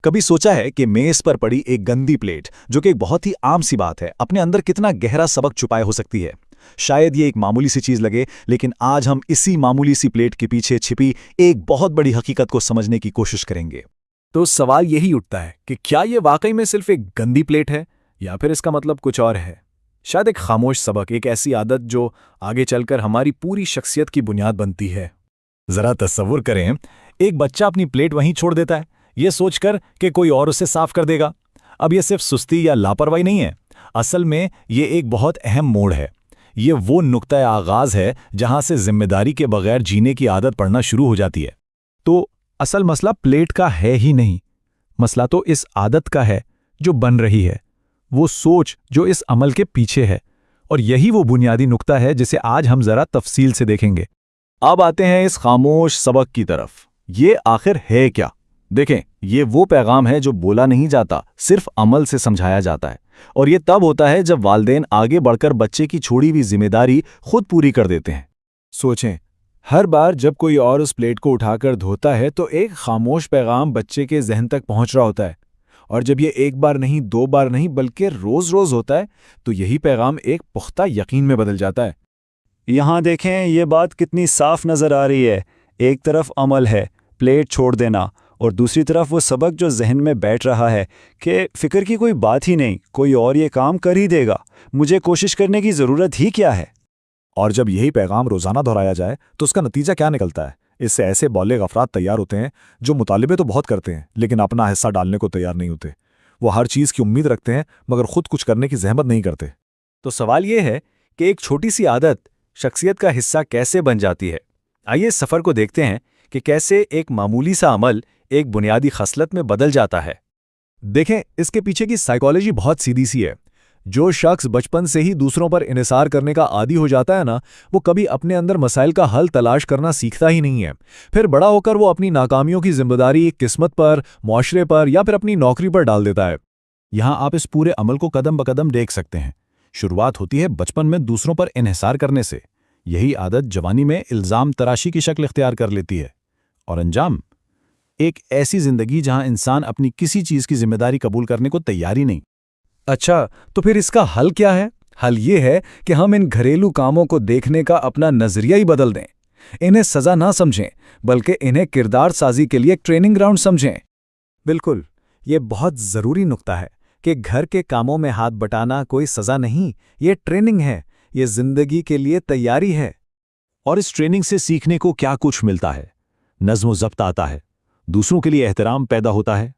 कभी सोचा है कि मेज पर पड़ी एक गंदी प्लेट, जो कि एक बहुत ही आम सी बात है, अपने अंदर कितना गहरा सबक छुपाए हो सकती है। शायद ये एक मामूली सी चीज लगे, लेकिन आज हम इसी मामूली सी प्लेट के पीछे छिपी एक बहुत बड़ी हकीकत को समझने की कोशिश करेंगे। तो सवाल यही उठता है कि क्या ये वाकई में सिर्फ एक गंदी प्लेट है या फिर इसका मतलब कुछ और है। शायद एक खामोश सबक, एक ऐसी आदत जो आगे चलकर हमारी पूरी शख्सियत की बुनियाद बनती है। जरा तस्वुर करें, एक बच्चा अपनी प्लेट वहीं छोड़ देता है, ये सोचकर कि कोई और उसे साफ कर देगा। अब ये सिर्फ सुस्ती या लापरवाही नहीं है, असल में ये एक बहुत अहम मोड़ है। ये वो नुक्ता आगाज है जहां से जिम्मेदारी के बगैर जीने की आदत पड़ना शुरू हो जाती है। तो असल मसला प्लेट का है ही नहीं, मसला तो इस आदत का है जो बन रही है, वो सोच जो इस अमल के पीछे है। और यही वो बुनियादी नुक्ता है जिसे आज हम जरा तफसील से देखेंगे। अब आते हैं इस खामोश सबक की तरफ। ये आखिर है क्या? देखें, ये वो पैगाम है जो बोला नहीं जाता, सिर्फ अमल से समझाया जाता है। और ये तब होता है जब वालिदैन आगे बढ़कर बच्चे की छोड़ी हुई जिम्मेदारी खुद पूरी कर देते हैं। सोचें, हर बार जब कोई और उस प्लेट को उठाकर धोता है तो एक खामोश पैगाम बच्चे के जहन तक पहुंच रहा होता है। और जब ये एक बार नहीं, दो बार नहीं, बल्कि रोज-रोज होता है, तो यही पैगाम एक पुख्ता यकीन में बदल जाता है। यहाँ देखें, ये बात कितनी साफ नज़र आ रही है। एक तरफ अमल है, प्लेट छोड़ देना, और दूसरी तरफ वो सबक जो जहन में बैठ रहा है कि फ़िक्र की कोई बात ही नहीं, कोई और ये काम कर ही देगा, मुझे कोशिश करने की ज़रूरत ही क्या है। और जब यही पैगाम रोज़ाना दोहराया जाए तो उसका नतीजा क्या निकलता है? इससे ऐसे बालिग अफराद तैयार होते हैं जो मुतालिबे तो बहुत करते हैं, लेकिन अपना हिस्सा डालने को तैयार नहीं होते। वो हर चीज़ की उम्मीद रखते हैं, मगर खुद कुछ करने की जहमत नहीं करते। तो सवाल ये है कि एक छोटी सी आदत शख्सियत का हिस्सा कैसे बन जाती है। आइए इस सफ़र को देखते हैं कि कैसे एक मामूली सा अमल एक बुनियादी खसलत में बदल जाता है। देखें, इसके पीछे की साइकोलॉजी बहुत सीधी सी है। जो शख्स बचपन से ही दूसरों पर इन्हिसार करने का आदी हो जाता है ना, वो कभी अपने अंदर मसाइल का हल तलाश करना सीखता ही नहीं है। फिर बड़ा होकर वो अपनी नाकामियों की जिम्मेदारी किस्मत पर, मुआशरे पर या फिर अपनी नौकरी पर डाल देता है। यहाँ आप इस पूरे अमल को कदम बकदम देख सकते हैं। शुरुआत होती है बचपन में दूसरों पर इन्हिसार करने से। यही आदत जवानी में इल्ज़ाम तराशी की शक्ल इख्तियार कर लेती है। और अंजाम एक ऐसी जिंदगी जहां इंसान अपनी किसी चीज़ की जिम्मेदारी कबूल करने को तैयार ही नहीं। अच्छा, तो फिर इसका हल क्या है? हल ये है कि हम इन घरेलू कामों को देखने का अपना नजरिया ही बदल दें। इन्हें सजा ना समझें, बल्कि इन्हें किरदार साजी के लिए एक ट्रेनिंग ग्राउंड समझें। बिल्कुल, ये बहुत ज़रूरी नुक्ता है कि घर के कामों में हाथ बटाना कोई सज़ा नहीं, ये ट्रेनिंग है, ये ज़िंदगी के लिए तैयारी है। और इस ट्रेनिंग से सीखने को क्या कुछ मिलता है? नज़्म व ज़ब्त आता है, दूसरों के लिए एहतराम पैदा होता है,